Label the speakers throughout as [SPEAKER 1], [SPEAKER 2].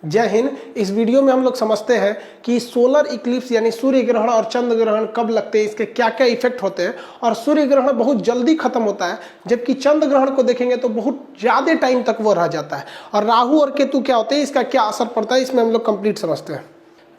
[SPEAKER 1] जय हिंद। इस वीडियो में हम लोग समझते हैं कि सोलर इक्लिप्स यानी सूर्य ग्रहण और चंद्र ग्रहण कब लगते हैं, इसके क्या क्या इफेक्ट होते हैं। और सूर्य ग्रहण बहुत जल्दी खत्म होता है, जबकि चंद्र ग्रहण को देखेंगे तो बहुत ज़्यादा टाइम तक वो रह जाता है। और राहु और केतु क्या होते हैं, इसका क्या असर पड़ता है, इसमें हम लोग कंप्लीट समझते हैं।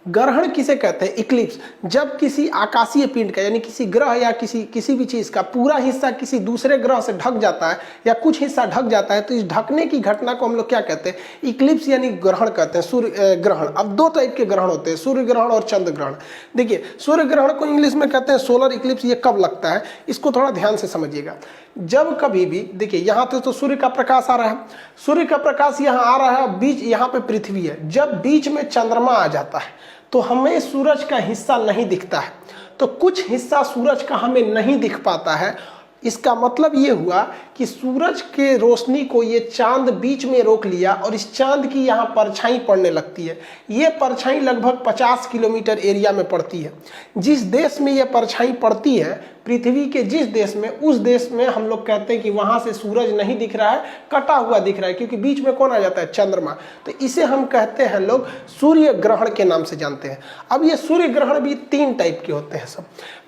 [SPEAKER 1] ग्रहण किसे कहते हैं? इक्लिप्स। जब किसी आकाशीय पिंड का यानी किसी ग्रह या किसी भी चीज का पूरा हिस्सा किसी दूसरे ग्रह से ढक जाता है या कुछ हिस्सा ढक जाता है, तो इस ढकने की घटना को हम लोग क्या कहते हैं? इक्लिप्स यानी ग्रहण कहते हैं, सूर्य ग्रहण। अब दो टाइप के ग्रहण होते हैं, सूर्य ग्रहण और चंद्र ग्रहण। देखिए, सूर्य ग्रहण को इंग्लिश में कहते हैं सोलर इक्लिप्स। ये कब लगता है, इसको थोड़ा ध्यान से समझिएगा। जब कभी भी देखिए, यहाँ तो सूर्य का प्रकाश आ रहा है, सूर्य का प्रकाश यहाँ आ रहा है, बीच यहाँ पे पृथ्वी है। जब बीच में चंद्रमा आ जाता है तो हमें सूरज का हिस्सा नहीं दिखता है, तो कुछ हिस्सा सूरज का हमें नहीं दिख पाता है। इसका मतलब ये हुआ कि सूरज के रोशनी को ये चांद बीच में रोक लिया और इस चांद की यहाँ परछाई पड़ने लगती है। ये परछाई लगभग 50 किलोमीटर एरिया में पड़ती है। जिस देश में ये परछाई पड़ती है, पृथ्वी के जिस देश में, उस देश में हम लोग कहते हैं कि वहाँ से सूरज नहीं दिख रहा है, कटा हुआ दिख रहा है, क्योंकि बीच में कौन आ जाता है? चंद्रमा। तो इसे हम कहते हैं लोग सूर्य ग्रहण के नाम से जानते हैं। अब ये सूर्य ग्रहण भी 3 टाइप के होते हैं सब,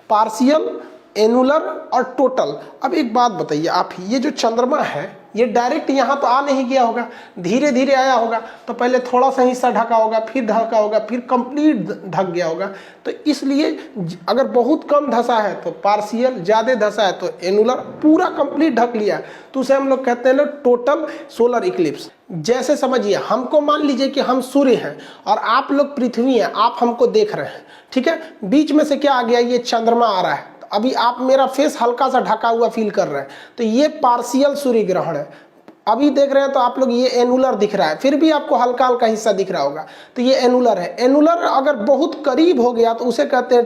[SPEAKER 1] पार्शियल, एनुलर और टोटल। अब एक बात बताइए आप, ये जो चंद्रमा है ये डायरेक्ट यहाँ तो आ नहीं गया होगा, धीरे धीरे आया होगा। तो पहले थोड़ा सा हिस्सा ढका होगा, फिर ढका होगा, फिर कंप्लीट ढक गया होगा। तो इसलिए अगर बहुत कम धसा है तो पार्शियल, ज़्यादा धसा है तो एनुलर, पूरा कंप्लीट ढक लिया तो उसे हम लोग कहते हैं ना टोटल सोलर इक्लिप्स। जैसे समझिए, हमको मान लीजिए कि हम सूर्य हैं और आप लोग पृथ्वी हैं, आप हमको देख रहे हैं, ठीक है। बीच में से क्या आ गया? ये चंद्रमा आ रहा है। अभी आप मेरा फेस हल्का सा ढका हुआ फील कर रहे हैं, तो ये पार्शियल सूर्य ग्रहण है। अभी देख रहे हैं तो आप लोग ये एनुलर दिख रहा है, फिर भी आपको हल्का हल्का हिस्सा दिख रहा होगा, तो ये एनुलर है। एनुलर अगर बहुत करीब हो गया तो उसे कहते हैं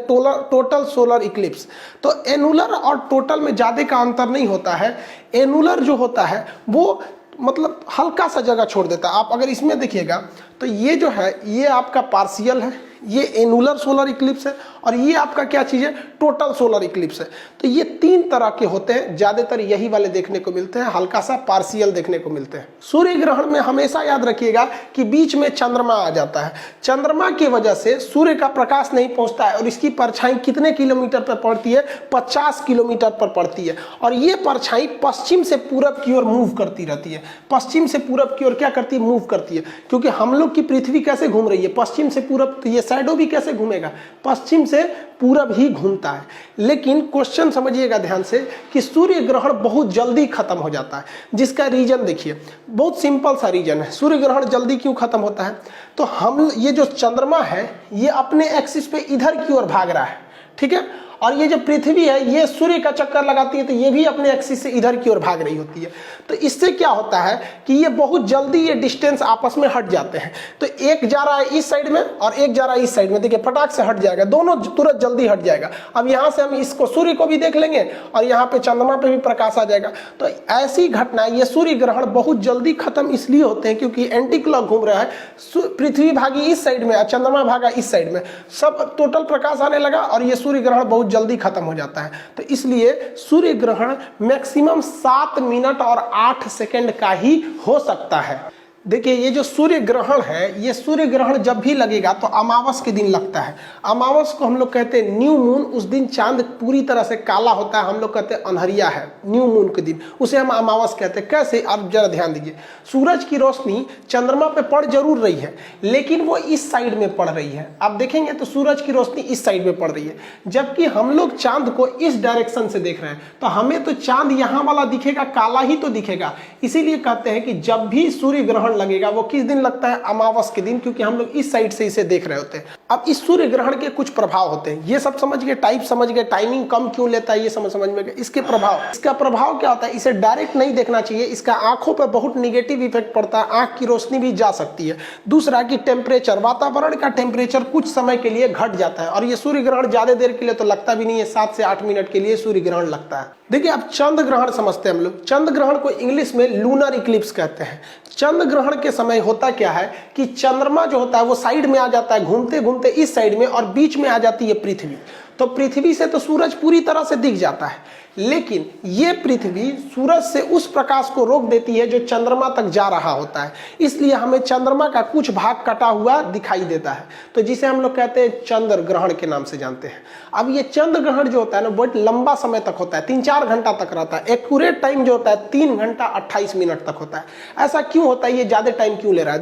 [SPEAKER 1] टोटल सोलर इक्लिप्स। तो एनुलर और टोटल में ज़्यादा का अंतर नहीं होता है। एनुलर जो होता है वो मतलब हल्का सा जगह छोड़ देता है। आप अगर इसमें देखिएगा तो ये जो है ये आपका पार्शियल है, ये एनुलर सोलर इक्लिप्स है, और ये आपका क्या चीज़ है? टोटल सोलर इक्लिप्स है। तो ये 3 तरह के होते हैं, ज़्यादातर यही वाले देखने को मिलते हैं, हल्का सा पार्शियल देखने को मिलते हैं। सूर्य ग्रहण में हमेशा याद रखिएगा कि बीच में चंद्रमा आ जाता है। चंद्रमा की वजह से सूर्य का प्रकाश नहीं पहुंचता है और इसकी परछाई कितने किलोमीटर पर पड़ती है? 50 किलोमीटर पर पड़ती है। और ये परछाई पश्चिम से पूरब की ओर मूव करती रहती है। पश्चिम से पूरब की ओर क्या करती है? मूव करती है। क्योंकि हम लोग की पृथ्वी कैसे घूम रही है? पश्चिम से पूरब। तो ये शैडो भी कैसे घूमेगा? पश्चिम से पूरब ही घूमता है। लेकिन क्वेश्चन समझिएगा ध्यान से कि सूर्य ग्रहण बहुत जल्दी खत्म हो जाता है, जिसका रीजन देखिए, बहुत सिंपल सा रीजन है। सूर्य ग्रहण जल्दी क्यों खत्म होता है? तो हम ये जो चंद्रमा है ये अपने एक्सिस पे इधर की ओर भाग रहा है, ठीक है। और ये जो पृथ्वी है ये सूर्य का चक्कर लगाती है, तो ये भी अपने एक्सिस से इधर की ओर भाग रही होती है। तो इससे क्या होता है कि ये बहुत जल्दी ये डिस्टेंस आपस में हट जाते हैं। तो एक जा रहा है इस साइड में और एक जा रहा है इस साइड में, देखिए फटाक से हट जाएगा, दोनों तुरंत जल्दी हट जाएगा। अब यहाँ से हम इसको सूर्य को भी देख लेंगे और यहाँ पे चंद्रमा पे भी प्रकाश आ जाएगा। तो ऐसी घटना, ये सूर्य ग्रहण बहुत जल्दी खत्म इसलिए होते हैं क्योंकि एंटी क्लॉक घूम रहा है, पृथ्वी भागी इस साइड में और चंद्रमा भागा इस साइड में, सब टोटल प्रकाश आने लगा और ये सूर्य ग्रहण बहुत जल्दी खत्म हो जाता है। तो इसलिए सूर्य ग्रहण मैक्सिमम 7 मिनट और 8 सेकंड का ही हो सकता है। देखिए, ये जो सूर्य ग्रहण है, ये सूर्य ग्रहण जब भी लगेगा तो अमावस के दिन लगता है। अमावस को हम लोग कहते हैं न्यू मून। उस दिन चांद पूरी तरह से काला होता है, हम लोग कहते हैं अंधरिया है न्यू मून के दिन, उसे हम अमावस कहते हैं। कैसे? आप जरा ध्यान दीजिए, सूरज की रोशनी चंद्रमा पे पड़ जरूर रही है, लेकिन वो इस साइड में पड़ रही है। आप देखेंगे तो सूरज की रोशनी इस साइड में पड़ रही है, जबकि हम लोग चांद को इस डायरेक्शन से देख रहे हैं। तो हमें तो चांद यहाँ वाला दिखेगा, काला ही तो दिखेगा। इसीलिए कहते हैं कि जब भी सूर्य ग्रहण लगेगा वो किस दिन लगता है? अमावस के दिन, क्योंकि हम लोग इस साइड से इसे देख रहे होते हैं। अब इस सूर्य ग्रहण के कुछ प्रभाव होते हैं, ये सब समझ गए, टाइप समझ गए, टाइमिंग कम क्यों लेता है ये समझ में गए। इसके प्रभाव, इसका प्रभाव क्या होता है? इसे डायरेक्ट नहीं देखना चाहिए, इसका आंखों पर बहुत निगेटिव इफेक्ट पड़ता है, आंख की रोशनी भी जा सकती है। दूसरा कि टेम्परेचर, वातावरण का टेम्परेचर कुछ समय के लिए घट जाता है। और ये सूर्य ग्रहण ज्यादा देर के लिए तो लगता भी नहीं है, 7 से 8 मिनट के लिए सूर्य ग्रहण लगता है। देखिए, अब चंद्र ग्रहण समझते हैं हम लोग। चंद्र ग्रहण को इंग्लिश में लूनर इक्लिप्स कहते हैं। चंद्र ग्रहण के समय होता क्या है कि चंद्रमा जो होता है वो साइड में आ जाता है, घूमते घूमते इस साइड में, और बीच में आ जाती है पृथ्वी। तो पृथ्वी से तो सूरज पूरी तरह से दिख जाता है, लेकिन ये पृथ्वी सूरज से उस प्रकाश को रोक देती है जो चंद्रमा तक जा रहा होता है, इसलिए हमें चंद्रमा का कुछ भाग कटा हुआ दिखाई देता है, तो जिसे हम लोग कहते हैं चंद्र ग्रहण के नाम से जानते हैं। अब ये चंद्र ग्रहण जो होता है ना बहुत लंबा समय तक होता है, 3-4 घंटा तक रहता है। एक्यूरेट टाइम जो होता है 3 घंटा 28 मिनट तक होता है। ऐसा क्यों होता है, ये ज्यादा टाइम क्यों ले रहा है?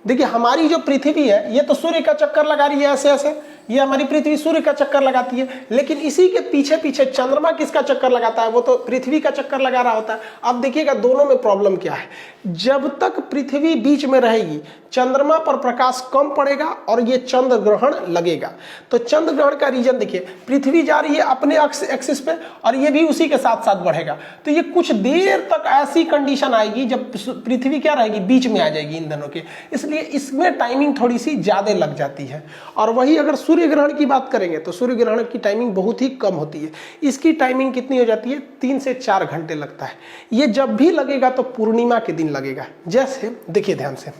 [SPEAKER 1] देखिए हमारी जो पृथ्वी है ये तो सूर्य का चक्कर लगा रही है ऐसे ऐसे, ये हमारी पृथ्वी सूर्य का चक्कर लगाती है, लेकिन इसी के पीछे पीछे चंद्रमा किसका चक्कर लगाता है? वो तो पृथ्वी का चक्कर लगा रहा होता है। अब देखिएगा दोनों में प्रॉब्लम क्या है, जब तक पृथ्वी बीच में रहेगी चंद्रमा पर प्रकाश कम पड़ेगा और ये चंद्र ग्रहण लगेगा। तो चंद्र ग्रहण का रीजन देखिए, पृथ्वी जा रही है अपने एक्सिस पे और ये भी उसी के साथ साथ बढ़ेगा, तो ये कुछ देर तक ऐसी कंडीशन आएगी जब पृथ्वी क्या रहेगी, बीच में आ जाएगी इन दोनों के, इसलिए इसमें टाइमिंग थोड़ी सी ज्यादा लग जाती है। और वही अगर सूर्य ग्रहण की बात करेंगे तो सूर्य ग्रहण की टाइमिंग बहुत ही कम होती है, इसकी टाइमिंग कितनी हो जाती है, 3 से 4 घंटे लगता है। ये जब भी लगेगा तो पूर्णिमा के दिन लगेगा। जैसे देखिए ध्यान से,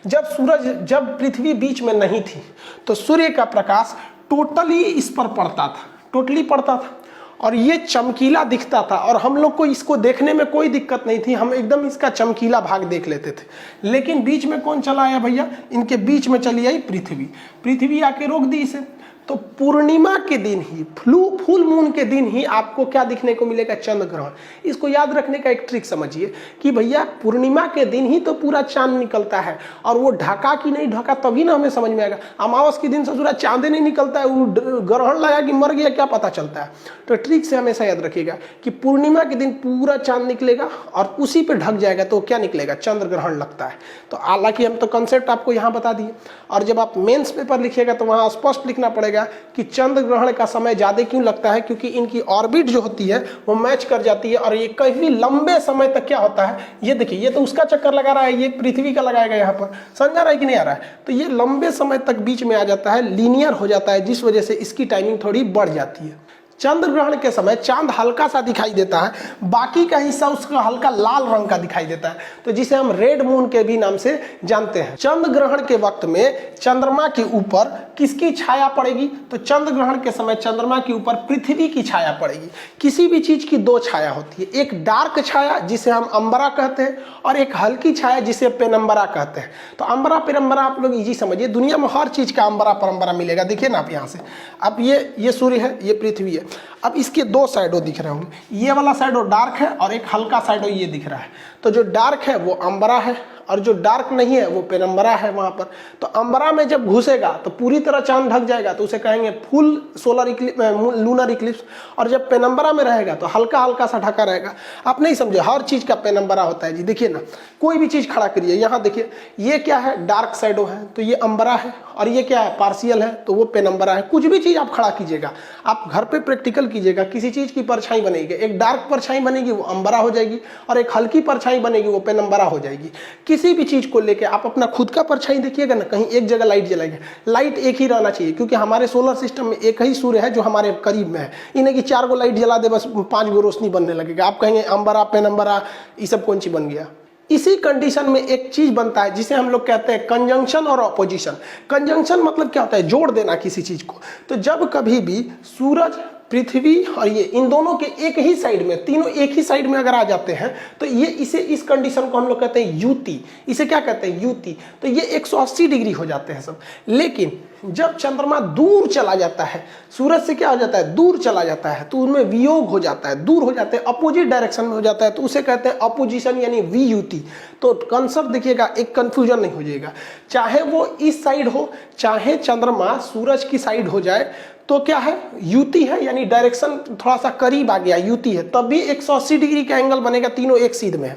[SPEAKER 1] जब पृथ्वी बीच में नहीं थी तो सूर्य का प्रकाश टोटली इस पर पड़ता था, टोटली पड़ता था और ये चमकीला दिखता था और हम लोग को इसको देखने में कोई दिक्कत नहीं थी, हम एकदम इसका चमकीला भाग देख लेते थे। लेकिन बीच में कौन चला आया भैया, इनके बीच में चली आई पृथ्वी आके रोक दी इसे। तो पूर्णिमा के दिन ही, फुल मून के दिन ही आपको क्या दिखने को मिलेगा, चंद्र ग्रहण। इसको याद रखने का एक ट्रिक समझिए कि भैया पूर्णिमा के दिन ही तो पूरा चांद निकलता है, और वो ढका कि नहीं ढका तभी ना हमें समझ में आएगा। अमावस के दिन से पूरा चांद नहीं निकलता है, वो ग्रहण लगा कि मर गया क्या पता चलता है। तो ट्रिक से हमेशा याद रखिएगा कि पूर्णिमा के दिन पूरा चांद निकलेगा और उसी पे ढक जाएगा तो क्या निकलेगा, चंद्र ग्रहण लगता है। तो हालांकि हम तो कंसेप्ट आपको यहाँ बता दिए, और जब आप मेंस पेपर लिखिएगा तो वहाँ स्पष्ट लिखना पड़ेगा कि चंद्र ग्रहण का समय ज्यादा क्यों लगता है, क्योंकि इनकी ऑर्बिट जो होती है वो मैच कर जाती है और ये काफी लंबे समय तक क्या होता है, ये देखिए ये तो उसका चक्कर लगा रहा है, ये पृथ्वी का लगाएगा यहाँ पर, समझ आ रहा है कि नहीं आ रहा है। तो ये लंबे समय तक बीच में आ जाता है, लीनियर हो जाता है, जिस वजह से इसकी टाइमिंग थोड़ी बढ़ जाती है। चंद्र ग्रहण के समय चांद हल्का सा दिखाई देता है, बाकी का हिस्सा उसका हल्का लाल रंग का दिखाई देता है, तो जिसे हम रेड मून के भी नाम से जानते हैं। चंद्र ग्रहण के वक्त में चंद्रमा के ऊपर किसकी छाया पड़ेगी, तो चंद्र ग्रहण के समय चंद्रमा के ऊपर पृथ्वी की छाया पड़ेगी। किसी भी चीज की 2 छाया होती है, एक डार्क छाया जिसे हम अंबरा कहते हैं और एक हल्की छाया जिसे पेनम्बरा कहते हैं। तो अंबरा पेनम्बरा आप लोग इजी समझिए, दुनिया में हर चीज का अंबरा परम्बरा मिलेगा। देखिए ना आप यहाँ से, अब ये सूर्य है, ये पृथ्वी है, अब इसके 2 साइडों दिख रहे होंगे, ये वाला साइडो डार्क है और एक हल्का साइडो ये दिख रहा है। तो जो डार्क है वो अंबरा है और जो डार्क नहीं है वो पेनम्बरा है वहां पर। तो अंबरा में जब घुसेगा तो पूरी तरह चांद ढक जाएगा, तो उसे कहेंगे full solar Eclipse, lunar Eclipse. और जब पेनम्बरा में रहेगा तो हल्का हल्का सा ढका रहेगा। आप नहीं समझे, हर चीज का पेनम्बरा होता है जी। देखिए ना, कोई भी चीज खड़ा करिए, यहाँ देखिए ये क्या है, डार्क साइडो है तो ये अंबरा है, और ये क्या है, पार्शियल है तो वो पेनम्बरा है। कुछ भी चीज आप खड़ा कीजिएगा, आप घर पे प्रैक्टिकल कीजिएगा, किसी चीज की परछाई बनेगी, एक डार्क परछाई बनेगी वो अंबरा हो जाएगी और एक हल्की परछाई बनेगी वो पेनम्बरा हो जाएगी। किसी भी चीज को लेके आप अपना खुद का परछाई देखिएगा ना, कहीं एक जगह लाइट जलाएगा, लाइट एक ही रहना चाहिए, क्योंकि हमारे सोलर सिस्टम में एक ही सूर्य है जो हमारे करीब में है। इन्हें की 4 गो लाइट जला दे बस 5 गो रोशनी बनने लगेगा, आप कहेंगे अंबरा पेनम्बरा ये सब कौन सी बन गया। इसी कंडीशन में एक चीज बनता है जिसे हम लोग कहते हैं कंजंक्शन और ऑपोजिशन। कंजंक्शन मतलब क्या होता है, जोड़ देना किसी चीज को। तो जब कभी भी सूरज, पृथ्वी और ये इन दोनों के एक ही साइड में, तीनों एक ही साइड में अगर आ जाते हैं तो ये इस कंडीशन को हम लोग कहते हैं युति। इसे क्या कहते हैं, युति। तो ये 180 डिग्री हो जाते हैं सब। लेकिन जब चंद्रमा दूर चला जाता है, सूरज से क्या हो जाता है, दूर चला जाता है, तो उनमें वियोग हो जाता है, दूर हो जाते हैं, अपोजिट डायरेक्शन में हो जाता है, तो उसे कहते हैं अपोजिशन यानी वियुति। तो कंसेप्ट देखिएगा, एक कंफ्यूजन नहीं हो जाएगा, चाहे वो इस साइड हो चाहे चंद्रमा सूरज की साइड हो जाए तो क्या है, युति है, यानी डायरेक्शन थोड़ा सा करीब आ गया, युति है, तब भी 180 डिग्री का एंगल बनेगा, तीनों एक सीध में है।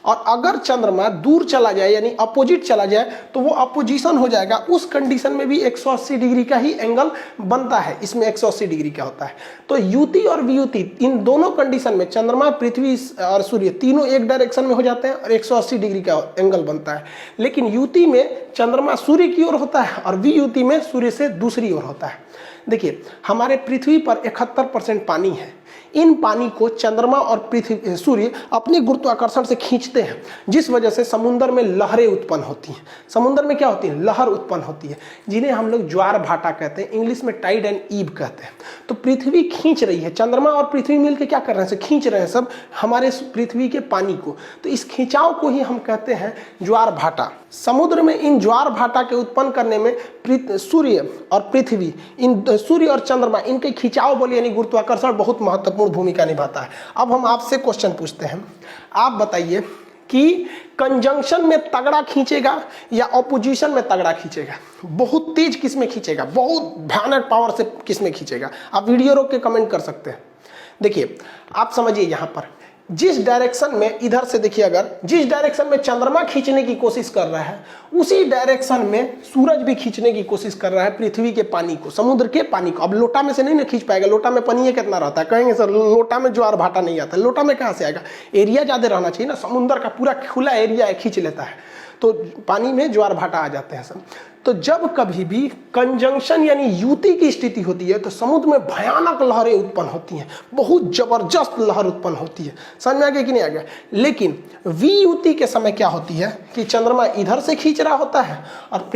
[SPEAKER 1] और अगर चंद्रमा दूर चला जाए यानी अपोजिट चला जाए तो वो अपोजिशन हो जाएगा, उस कंडीशन में भी 180 डिग्री का ही एंगल बनता है, इसमें 180 डिग्री का होता है। तो युति और वियुति इन दोनों कंडीशन में चंद्रमा, पृथ्वी और सूर्य तीनों एक डायरेक्शन में हो जाते हैं और 180 डिग्री का एंगल बनता है। लेकिन युति में चंद्रमा सूर्य की ओर होता है और वियुति में सूर्य से दूसरी ओर होता है। देखिए हमारे पृथ्वी पर 71% पानी है, इन पानी को चंद्रमा और पृथ्वी सूर्य अपने गुरुत्वाकर्षण से खींचते हैं, जिस वजह से समुद्र में लहरें उत्पन्न होती हैं। समुद्र में क्या होती है? लहर उत्पन्न होती है, जिन्हें हम लोग ज्वार भाटा कहते हैं, इंग्लिश में टाइड एंड ईव कहते हैं। तो पृथ्वी खींच रही है, चंद्रमा और पृथ्वी मिलकर क्या कर रहे हैं? खींच रहे हैं सब हमारे पृथ्वी के पानी को। तो इस खिंचाव को ही हम कहते हैं ज्वार भाटा। समुद्र में इन ज्वार भाटा के उत्पन्न करने में सूर्य और पृथ्वी, इन सूर्य और चंद्रमा, इनके खिंचाव बल यानी गुरुत्वाकर्षण बहुत महत्वपूर्ण भूमिका निभाता है। अब हम आपसे क्वेश्चन पूछते हैं, आप बताइए कि कंजंक्शन में तगड़ा खींचेगा या ऑपोजिशन में तगड़ा खींचेगा? बहुत तेज किस में खींचेगा? बहुत भयानक पावर से किस में खींचेगा? आप वीडियो रोक के कमेंट कर सकते हैं। देखिए आप समझिए, यहां पर जिस डायरेक्शन में, इधर से देखिए, अगर जिस डायरेक्शन में चंद्रमा खींचने की कोशिश कर रहा है, उसी डायरेक्शन में सूरज भी खींचने की कोशिश कर रहा है पृथ्वी के पानी को, समुद्र के पानी को। अब लोटा में से नहीं ना खींच पाएगा, लोटा में पानी कितना रहता है? कहेंगे सर लोटा में ज्वार भाटा नहीं आता। लोटा में कहाँ से आएगा? एरिया ज्यादा रहना चाहिए ना, समुद्र का पूरा खुला एरिया है, खींच लेता है, तो पानी में ज्वार भाटा आ जाते हैं सब। तो जब कभी भी कंजंक्शन यानी युति की स्थिति होती है तो समुद्र में भयानक लहरें उत्पन्न होती हैं, बहुत जबरदस्त लहर उत्पन्न होती है। समझ में आ गया कि नहीं आ गया? लेकिन वियुति के समय क्या होती है कि चंद्रमा इधर से खींच रहा होता है और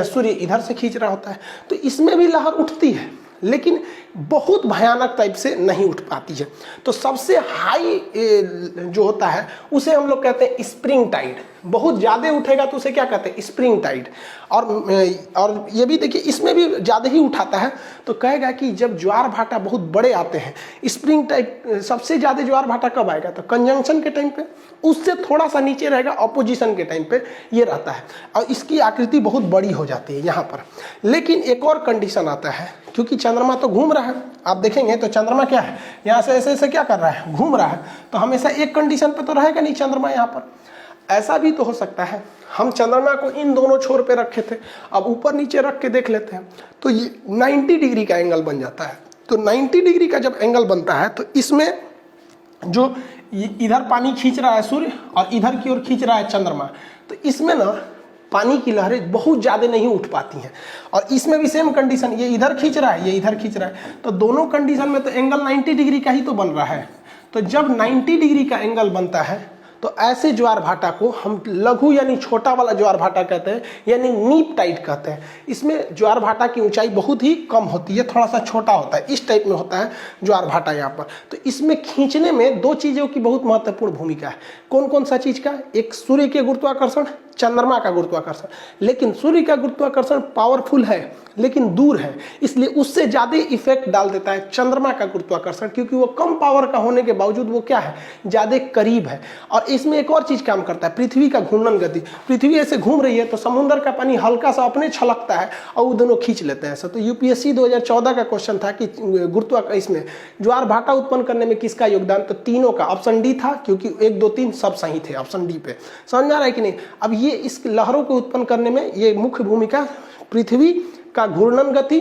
[SPEAKER 1] सूर्य इधर से खींच रहा होता है, तो इसमें भी लहर उठती है, लेकिन बहुत भयानक टाइप से नहीं उठ पाती है। तो सबसे हाई जो होता है उसे हम लोग कहते हैं स्प्रिंग टाइड। बहुत ज़्यादा उठेगा तो उसे क्या कहते हैं? Spring tide. और ये भी देखिए, इसमें भी ज़्यादा ही उठाता है तो कहेगा कि जब ज्वार भाटा बहुत बड़े आते हैं, स्प्रिंग टाइड सबसे ज़्यादा ज्वार भाटा कब आएगा? तो कंजंक्शन के टाइम पे, उससे थोड़ा सा नीचे रहेगा ऑपोजिशन के टाइम पे ये रहता है, और इसकी आकृति बहुत बड़ी हो जाती है यहाँ पर। लेकिन एक और कंडीशन आता है, क्योंकि चंद्रमा तो घूम रहा है, आप देखेंगे तो चंद्रमा क्या है, यहाँ से ऐसे ऐसे क्या कर रहा है? घूम रहा है, तो हमेशा एक कंडीशन पे तो रहेगा नहीं चंद्रमा यहाँ पर। ऐसा भी तो हो सकता है हम चंद्रमा को इन दोनों छोर पे रखे थे, अब ऊपर नीचे रख के देख लेते हैं तो ये 90 डिग्री का एंगल बन जाता है। तो 90 डिग्री का जब एंगल बनता है तो इसमें जो इधर पानी खींच रहा है सूर्य और इधर की ओर खींच रहा है चंद्रमा, तो इसमें ना पानी की लहरें बहुत ज़्यादा नहीं उठ पाती हैं। और इसमें भी सेम कंडीशन, ये इधर खींच रहा है, ये इधर खींच रहा है, तो दोनों कंडीशन में तो एंगल 90 डिग्री का ही तो बन रहा है। तो जब 90 डिग्री का एंगल बनता है तो ऐसे ज्वार भाटा को हम लघु यानी छोटा वाला ज्वार भाटा कहते हैं, यानी नीप टाइड कहते हैं। इसमें ज्वार भाटा की ऊंचाई बहुत ही कम होती है, थोड़ा सा छोटा होता है, इस टाइप में होता है ज्वार भाटा यहाँ पर। तो इसमें खींचने में दो चीज़ों की बहुत महत्वपूर्ण भूमिका है। कौन कौन सा चीज़ का? एक सूर्य के गुरुत्वाकर्षण, चंद्रमा का गुरुत्वाकर्षण। लेकिन सूर्य का गुरुत्वाकर्षण पावरफुल है लेकिन दूर है, इसलिए उससे ज़्यादा इफेक्ट डाल देता है चंद्रमा का गुरुत्वाकर्षण, क्योंकि वो कम पावर का होने के बावजूद वो क्या है? ज़्यादा करीब है। और इसमें एक और चीज़ काम करता है, पृथ्वी का घूर्णन गति। पृथ्वी ऐसे घूम रही है तो समुद्र का पानी हल्का सा अपने छलकता है और वो दोनों खींच लेते हैं। तो यूपीएससी 2014 का क्वेश्चन था कि इसमें ज्वार भाटा उत्पन्न करने में किसका योगदान? तो तीनों का। ऑप्शन डी था, क्योंकि 1, 2, 3 सब सही थे ऑप्शन डी पे। समझ आ रहा है कि नहीं? अब ये इस लहरों को उत्पन्न करने में ये मुख्य भूमिका पृथ्वी का घूर्णन गति,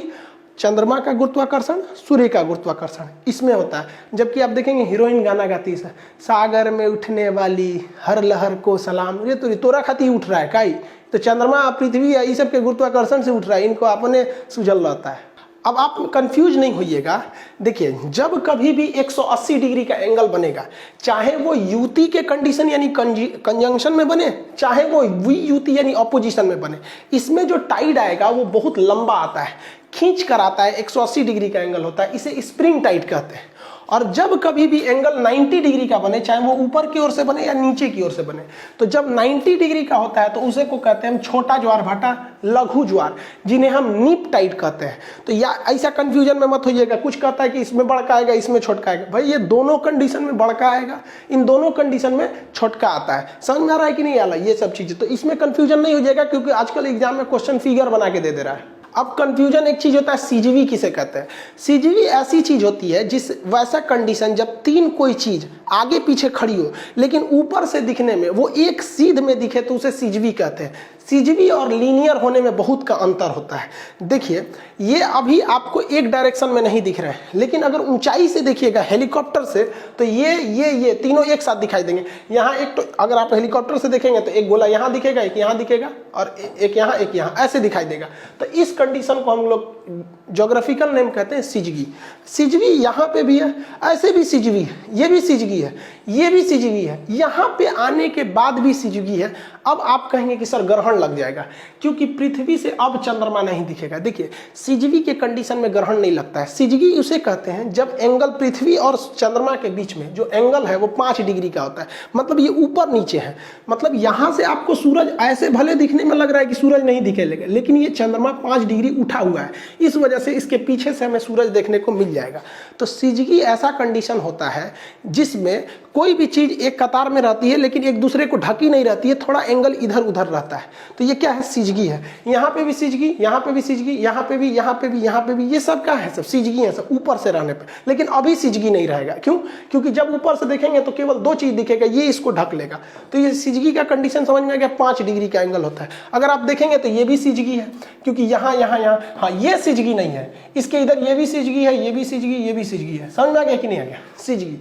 [SPEAKER 1] चंद्रमा का गुरुत्वाकर्षण, सूर्य का गुरुत्वाकर्षण इसमें होता है। जबकि आप देखेंगे हीरोइन गाना गाती है, सागर में उठने वाली हर लहर को सलाम, ये तो तोरा खाती उठ रहा है काई, तो चंद्रमा पृथ्वी या ये सब के गुरुत्वाकर्षण से उठ रहा है, इनको अपने सुझल रहता है। अब आप कंफ्यूज नहीं होइएगा। देखिए, जब कभी भी 180 डिग्री का एंगल बनेगा, चाहे वो युति के कंडीशन यानी कंजंक्शन में बने, चाहे वो वियुति यानी ऑपोजिशन में बने, इसमें जो टाइड आएगा वो बहुत लंबा आता है, खींच कर आता है। 180 डिग्री का एंगल होता है, इसे स्प्रिंग टाइड कहते हैं। और जब कभी भी एंगल 90 डिग्री का बने, चाहे वो ऊपर की ओर से बने या नीचे की ओर से बने, तो जब 90 डिग्री का होता है तो उसे को कहते हैं हम छोटा ज्वार भाटा, लघु ज्वार, जिन्हें हम नीप टाइड कहते हैं। तो या ऐसा कंफ्यूजन में मत होइएगा, कुछ कहता है कि इसमें बड़का आएगा इसमें छोटका आएगा। भाई ये दोनों कंडीशन में बड़का आएगा, इन दोनों कंडीशन में छोटका आता है। समझ में आ रहा है कि नहीं आ रहा? ये सब चीजें तो इसमें कंफ्यूजन नहीं हो जाएगा, क्योंकि आजकल एग्जाम में क्वेश्चन फिगर बना के दे रहा है। अब कंफ्यूजन एक चीज होता है, सीजीवी किसे कहते हैं? सीजीवी ऐसी चीज होती है जिस वैसा कंडीशन जब तीन कोई चीज आगे पीछे खड़ी हो लेकिन ऊपर से दिखने में वो एक सीध में दिखे तो उसे सीजीवी कहते हैं। सीजीवी और लीनियर होने में बहुत का अंतर होता है। देखिए ये अभी आपको एक डायरेक्शन में नहीं दिख रहे हैं, लेकिन अगर ऊंचाई से देखिएगा हेलीकॉप्टर से तो ये तीनों एक साथ दिखाई देंगे। यहाँ एक तो अगर आप हेलीकॉप्टर से देखेंगे तो एक गोला यहाँ दिखेगा, एक यहाँ दिखेगा और एक यहाँ ऐसे दिखाई देगा। तो इस कंडीशन को हम लोग ज्योग्राफिकल नेम कहते हैं सिजगी। सिजवी यहाँ पे भी है, ऐसे भी सिजवी है, ये भी सिजगी है, ये भी सिजगी है, यहाँ पे आने के बाद भी सिजगी है। अब आप कहेंगे कि सर ग्रहण लग जाएगा, क्योंकि पृथ्वी से अब चंद्रमा नहीं दिखेगा। देखिए सिजवी के कंडीशन में ग्रहण नहीं लगता है। सिजगी उसे कहते हैं जब एंगल पृथ्वी और चंद्रमा के बीच में जो एंगल है वो 5 डिग्री का होता है, मतलब ये ऊपर नीचे है। मतलब यहाँ से आपको सूरज ऐसे भले दिखने में लग रहा है कि सूरज नहीं दिखेगा, लेकिन ये चंद्रमा 5 डिग्री उठा हुआ है, इस वजह से इसके पीछे से हमें सूरज देखने को मिल जाएगा। तो सिजगी ऐसा कंडीशन होता है जिसमें कोई भी चीज एक कतार में रहती है लेकिन एक दूसरे को ढकी नहीं रहती है, थोड़ा एंगल इधर उधर रहता है। तो ये क्या है, सिजगी है। यहाँ पे भी सिजगी, यहाँ पे भी सिजगी, यहाँ पे भी, यहाँ पे भी, यहाँ पे भी, ये सब क्या है, सब सिजगी है, सब ऊपर से रहने पे। लेकिन अभी सिजगी नहीं रहेगा, क्यों? क्योंकि जब ऊपर से देखेंगे तो केवल 2 चीज दिखेगा, ये इसको ढक लेगा। तो ये सिजगी का कंडीशन समझ में आ गया, 5 डिग्री का एंगल होता है। अगर आप देखेंगे तो ये भी सिजगी है, क्योंकि यहाँ यहाँ यहाँ, हाँ ये सिजगी नहीं है, इसके इधर ये भी सिजगी है, ये भी सिजगी, ये भी सिजगी है। समझ में आ गया कि नहीं आ गया? सिजगी।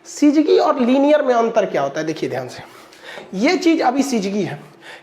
[SPEAKER 1] सिजगी और लीनियर में अंतर क्या होता है, देखिए ध्यान से। ये चीज अभी सिजगी है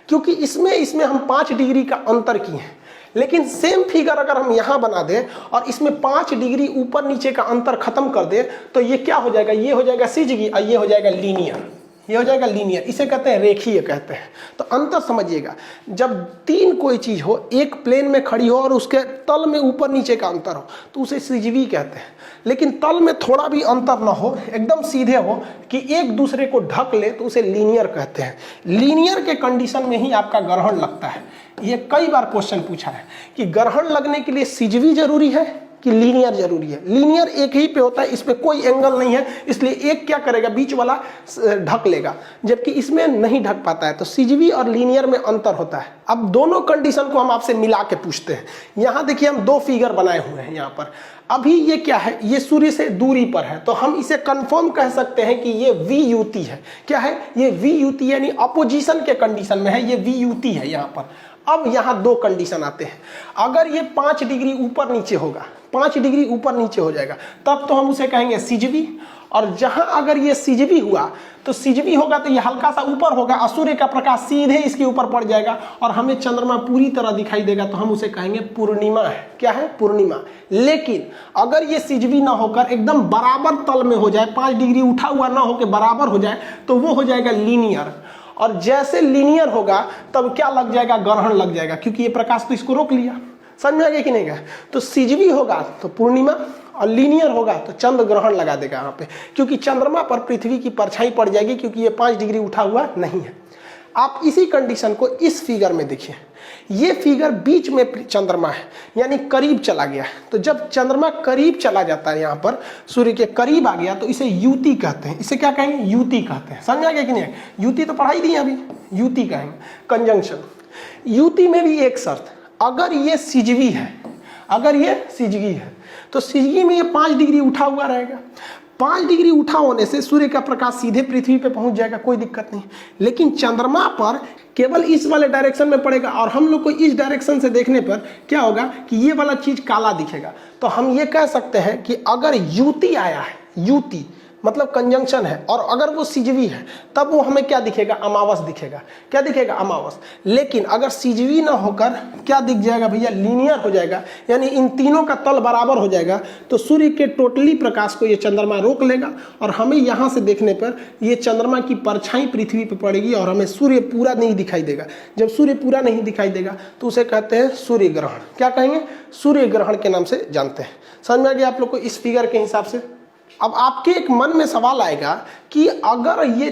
[SPEAKER 1] क्योंकि इसमें हम 5 डिग्री का अंतर किए हैं, लेकिन सेम फिगर अगर हम यहाँ बना दें और इसमें 5 डिग्री ऊपर नीचे का अंतर खत्म कर दे तो ये क्या हो जाएगा, ये हो जाएगा सिजगी और ये हो जाएगा लीनियर। ये हो जाएगा लीनियर, इसे कहते हैं रेखीय कहते हैं। तो अंतर समझिएगा, जब 3 कोई चीज हो, एक प्लेन में खड़ी हो और उसके तल में ऊपर नीचे का अंतर हो तो उसे सिजवी कहते हैं। लेकिन तल में थोड़ा भी अंतर ना हो, एकदम सीधे हो कि एक दूसरे को ढक ले तो उसे लीनियर कहते हैं। लीनियर के कंडीशन में ही आपका ग्रहण लगता है। ये कई बार क्वेश्चन पूछा है कि ग्रहण लगने के लिए सिजवी जरूरी है कि लीनियर जरूरी है। लीनियर एक ही पे होता है, इस पे कोई एंगल नहीं है, इसलिए एक क्या करेगा, बीच वाला ढक लेगा, जबकि इसमें नहीं ढक पाता है। तो सिजवी और लीनियर में अंतर होता है। अब दोनों कंडीशन को हम आपसे मिला के पूछते हैं। यहाँ देखिए हम 2 फिगर बनाए हुए हैं यहाँ पर। अभी ये क्या है, ये सूर्य से दूरी पर है, तो हम इसे कंफर्म कह सकते हैं कि ये VUT है। क्या है ये, VUT यानी अपोजिशन के कंडीशन में है, ये VUT है यहाँ पर। अब यहाँ 2 कंडीशन आते हैं। अगर ये 5 डिग्री ऊपर नीचे होगा, 5 डिग्री ऊपर नीचे हो जाएगा, तब तो हम उसे कहेंगे सिजवी। और जहां अगर ये सिजवी हुआ तो सिजवी होगा तो ये हल्का सा ऊपर होगा और सूर्य का प्रकाश सीधे इसके ऊपर पड़ जाएगा और हमें चंद्रमा पूरी तरह दिखाई देगा, तो हम उसे कहेंगे पूर्णिमा है। क्या है, पूर्णिमा। लेकिन अगर ये सिजवी ना होकर एकदम बराबर तल में हो जाए, 5 डिग्री उठा हुआ ना होकर बराबर हो जाए, तो वो हो जाएगा लीनियर। और जैसे लीनियर होगा तब क्या लग जाएगा, ग्रहण लग जाएगा, क्योंकि ये प्रकाश तो इसको रोक लिया। समझ में आ गया कि नहीं गया? तो सिजवी होगा तो पूर्णिमा और लीनियर होगा तो चंद्र ग्रहण लगा देगा यहाँ पे, क्योंकि चंद्रमा पर पृथ्वी की परछाई पड़ जाएगी, क्योंकि ये 5 डिग्री उठा हुआ नहीं है। आप इसी कंडीशन को इस फिगर में देखिए। ये फिगर बीच में चंद्रमा है, यानी करीब चला गया। तो जब चंद्रमा करीब चला जाता है, यहाँ पर सूर्य के करीब आ गया, तो इसे युति कहते हैं। इसे क्या कहेंगे, युति कहते हैं। समझ आ गया कि नहीं? युति तो पढ़ाई दी है अभी, युति कहेंगे, कंजंक्शन। युति में भी एक शर्त, अगर ये सिजवी है, अगर ये सिजगी है तो सिजगी में ये 5 डिग्री उठा हुआ रहेगा। 5 डिग्री उठा होने से सूर्य का प्रकाश सीधे पृथ्वी पे पहुंच जाएगा, कोई दिक्कत नहीं। लेकिन चंद्रमा पर केवल इस वाले डायरेक्शन में पड़ेगा और हम लोग को इस डायरेक्शन से देखने पर क्या होगा कि ये वाला चीज काला दिखेगा। तो हम ये कह सकते हैं कि अगर युति आया है, युति मतलब कंजंक्शन है, और अगर वो सिजवी है तब वो हमें क्या दिखेगा, अमावस दिखेगा। क्या दिखेगा, अमावस। लेकिन अगर सिजवी ना होकर क्या दिख जाएगा भैया, लीनियर हो जाएगा, यानी इन तीनों का तल बराबर हो जाएगा, तो सूर्य के टोटली प्रकाश को ये चंद्रमा रोक लेगा और हमें यहाँ से देखने पर ये चंद्रमा की परछाई पृथ्वी पर पड़ेगी और हमें सूर्य पूरा नहीं दिखाई देगा। जब सूर्य पूरा नहीं दिखाई देगा तो उसे कहते हैं सूर्य ग्रहण। क्या कहेंगे, सूर्य ग्रहण के नाम से जानते हैं। समझ में आ गया आप लोग को इस फिगर के हिसाब से? अब आपके एक मन में सवाल आएगा कि अगर ये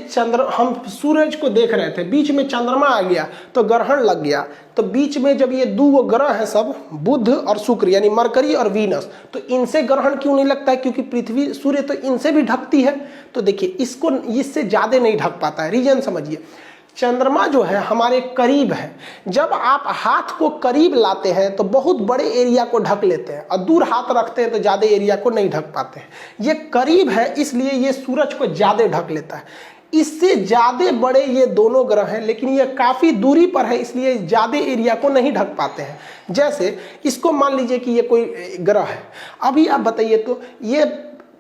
[SPEAKER 1] हम सूरज को देख रहे थे, बीच में चंद्रमा आ गया तो ग्रहण लग गया, तो बीच में जब ये 2 ग्रह हैं सब, बुध और शुक्र यानी मरकरी और वीनस, तो इनसे ग्रहण क्यों नहीं लगता है? क्योंकि पृथ्वी, सूर्य तो इनसे भी ढकती है। तो देखिए इसको इससे ज्यादा नहीं ढक पाता है। रीजन समझिए, चंद्रमा जो है हमारे करीब है। जब आप हाथ को करीब लाते हैं तो बहुत बड़े एरिया को ढक लेते हैं, और दूर हाथ रखते हैं तो ज्यादा एरिया को नहीं ढक पाते हैं। ये करीब है इसलिए ये सूरज को ज्यादा ढक लेता है। इससे ज्यादा बड़े ये दोनों ग्रह हैं, लेकिन ये काफी दूरी पर है, इसलिए ज्यादा एरिया को नहीं ढक पाते हैं। जैसे इसको मान लीजिए कि ये कोई ग्रह है, अभी आप बताइए तो ये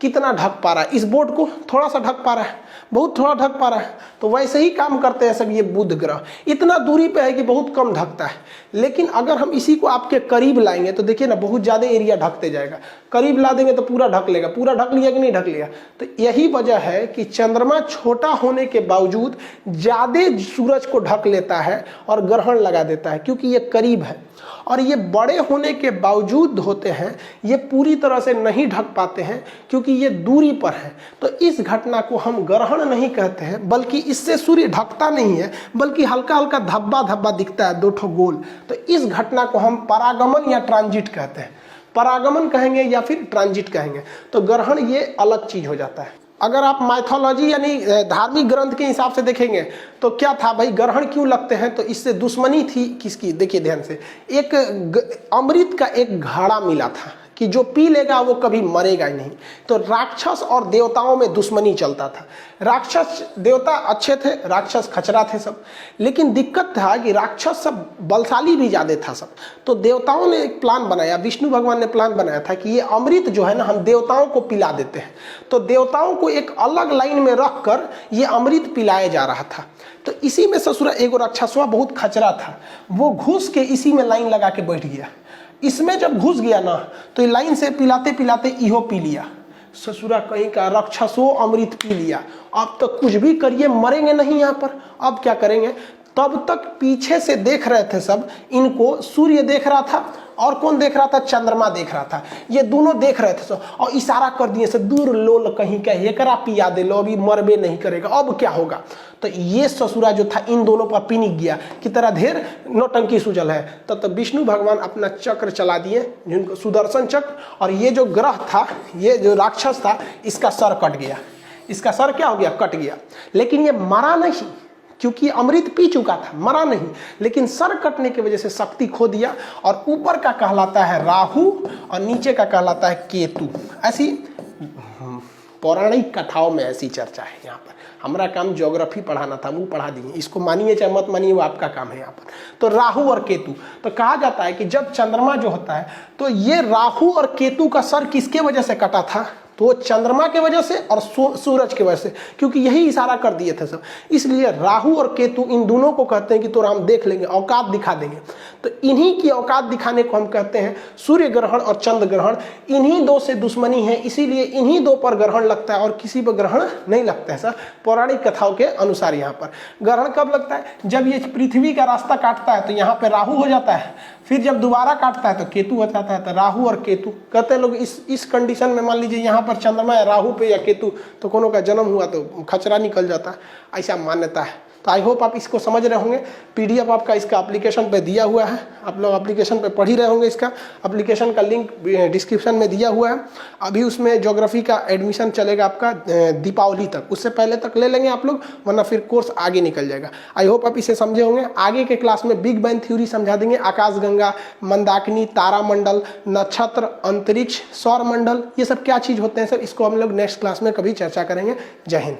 [SPEAKER 1] कितना ढक पा रहा है? इस बोर्ड को थोड़ा सा ढक पा रहा है, बहुत थोड़ा ढक पा रहा है। तो वैसे ही काम करते हैं सब ये बुध ग्रह, इतना दूरी पे है कि बहुत कम ढकता है। लेकिन अगर हम इसी को आपके करीब लाएंगे तो देखिए ना, बहुत ज़्यादा एरिया ढकते जाएगा। करीब ला देंगे तो पूरा ढक लेगा। पूरा ढक लिया कि नहीं ढक लिया? तो यही वजह है कि चंद्रमा छोटा होने के बावजूद ज़्यादा सूरज को ढक लेता है और ग्रहण लगा देता है, क्योंकि ये करीब है। और ये बड़े होने के बावजूद होते हैं, ये पूरी तरह से नहीं ढक पाते हैं क्योंकि ये दूरी पर है। तो इस घटना को हम ग्रहण नहीं कहते हैं, बल्कि इससे सूर्य ढकता नहीं है, बल्कि हल्का हल्का धब्बा धब्बा दिखता है, दो ठो गोल। तो इस घटना को हम परागमन या ट्रांजिट कहते हैं। परागमन कहेंगे या फिर ट्रांजिट कहेंगे। तो ग्रहण ये अलग चीज हो जाता है। अगर आप माइथोलॉजी यानी धार्मिक ग्रंथ के हिसाब से देखेंगे तो क्या था भाई, ग्रहण क्यों लगते हैं? तो इससे दुश्मनी थी किसकी? देखिए ध्यान से, एक अमृत का एक घड़ा मिला था कि जो पी लेगा वो कभी मरेगा ही नहीं। तो राक्षस और देवताओं में दुश्मनी चलता था। राक्षस देवता अच्छे थे, राक्षस खचरा थे सब। लेकिन दिक्कत था कि राक्षस सब बलशाली भी ज्यादा था सब। तो देवताओं ने एक प्लान बनाया, विष्णु भगवान ने प्लान बनाया था कि ये अमृत जो है ना, हम देवताओं को पिला देते हैं। तो देवताओं को एक अलग लाइन में रख कर ये अमृत पिलाया जा रहा था। तो इसी में ससुरा एगो राक्षसवा बहुत खचरा था, वो घुस के इसी में लाइन लगा के बैठ गया। इसमें जब घुस गया ना, तो लाइन से पिलाते पिलाते इहो पी लिया। ससुरा कहीं का राक्षसो अमृत पी लिया। अब तो कुछ भी करिए मरेंगे नहीं यहाँ पर। अब क्या करेंगे? तब तक पीछे से देख रहे थे सब इनको, सूर्य देख रहा था और कौन देख रहा था? चंद्रमा देख रहा था। ये दोनों देख रहे थे सब और इशारा कर दिए से, दूर लोल कहीं का एकरा पिया दे लो, अभी मरबे नहीं करेगा, अब क्या होगा? तो ये ससुरा जो था इन दोनों पर पिनिक गया कि तेरा ढेर नौटंकी सूझल है। तब तो विष्णु भगवान अपना चक्र चला दिए, जिनको सुदर्शन चक्र, और ये जो ग्रह था, ये जो राक्षस था, इसका सर कट गया। इसका सर क्या हो गया? कट गया। लेकिन ये मरा नहीं, क्योंकि अमृत पी चुका था, मरा नहीं। लेकिन सर कटने की वजह से शक्ति खो दिया, और ऊपर का कहलाता है राहु और नीचे का कहलाता है केतु। ऐसी पौराणिक कथाओं में ऐसी चर्चा है। यहाँ पर हमारा काम ज्योग्राफी पढ़ाना था, वो पढ़ा दिए। इसको मानिए चाहे मत मानिए, वो आपका काम है यहाँ पर। तो राहु और केतु, तो कहा जाता है कि जब चंद्रमा जो होता है, तो ये राहु और केतु का सर किसके वजह से कटा था? तो चंद्रमा के वजह से और सूरज के वजह से, क्योंकि यही इशारा कर दिए थे सब। इसलिए राहु और केतु इन दोनों को कहते हैं कि तो हम देख लेंगे, औकात दिखा देंगे। तो इन्हीं की औकात दिखाने को हम कहते हैं सूर्य ग्रहण और चंद्र ग्रहण। इन्हीं दो से दुश्मनी है, इसीलिए इन्हीं दो पर ग्रहण लगता है और किसी पर ग्रहण नहीं लगता है सर, पौराणिक कथाओं के अनुसार। यहाँ पर ग्रहण कब लगता है? जब ये पृथ्वी का रास्ता काटता है तो यहाँ पे राहु हो जाता है, फिर जब दोबारा काटता है तो केतु हो जाता है। तो राहु और केतु कहते हैं लोग, इस कंडीशन में मान लीजिए यहाँ पर चंद्रमा है राहु पे या केतु, तो कोनो का जन्म हुआ तो खचरा निकल जाता है, ऐसा मान्यता है। तो आई होप आप इसको समझ रहे होंगे। पीडीएफ आपका इसका एप्लीकेशन पे दिया हुआ है, आप लोग एप्लीकेशन पे पढ़ ही रहे होंगे। इसका एप्लीकेशन का लिंक डिस्क्रिप्शन में दिया हुआ है। अभी उसमें ज्योग्राफी का एडमिशन चलेगा आपका दीपावली तक, उससे पहले तक ले लेंगे आप लोग, वरना फिर कोर्स आगे निकल जाएगा। आई होप आप इसे समझे होंगे। आगे के क्लास में बिग बैंग थ्योरी समझा देंगे, आकाशगंगा, मंदाकिनी, तारामंडल, नक्षत्र, अंतरिक्ष, सौर मंडल, ये सब क्या चीज़ होते हैं सर, इसको हम लोग नेक्स्ट क्लास में कभी चर्चा करेंगे। जय हिंद।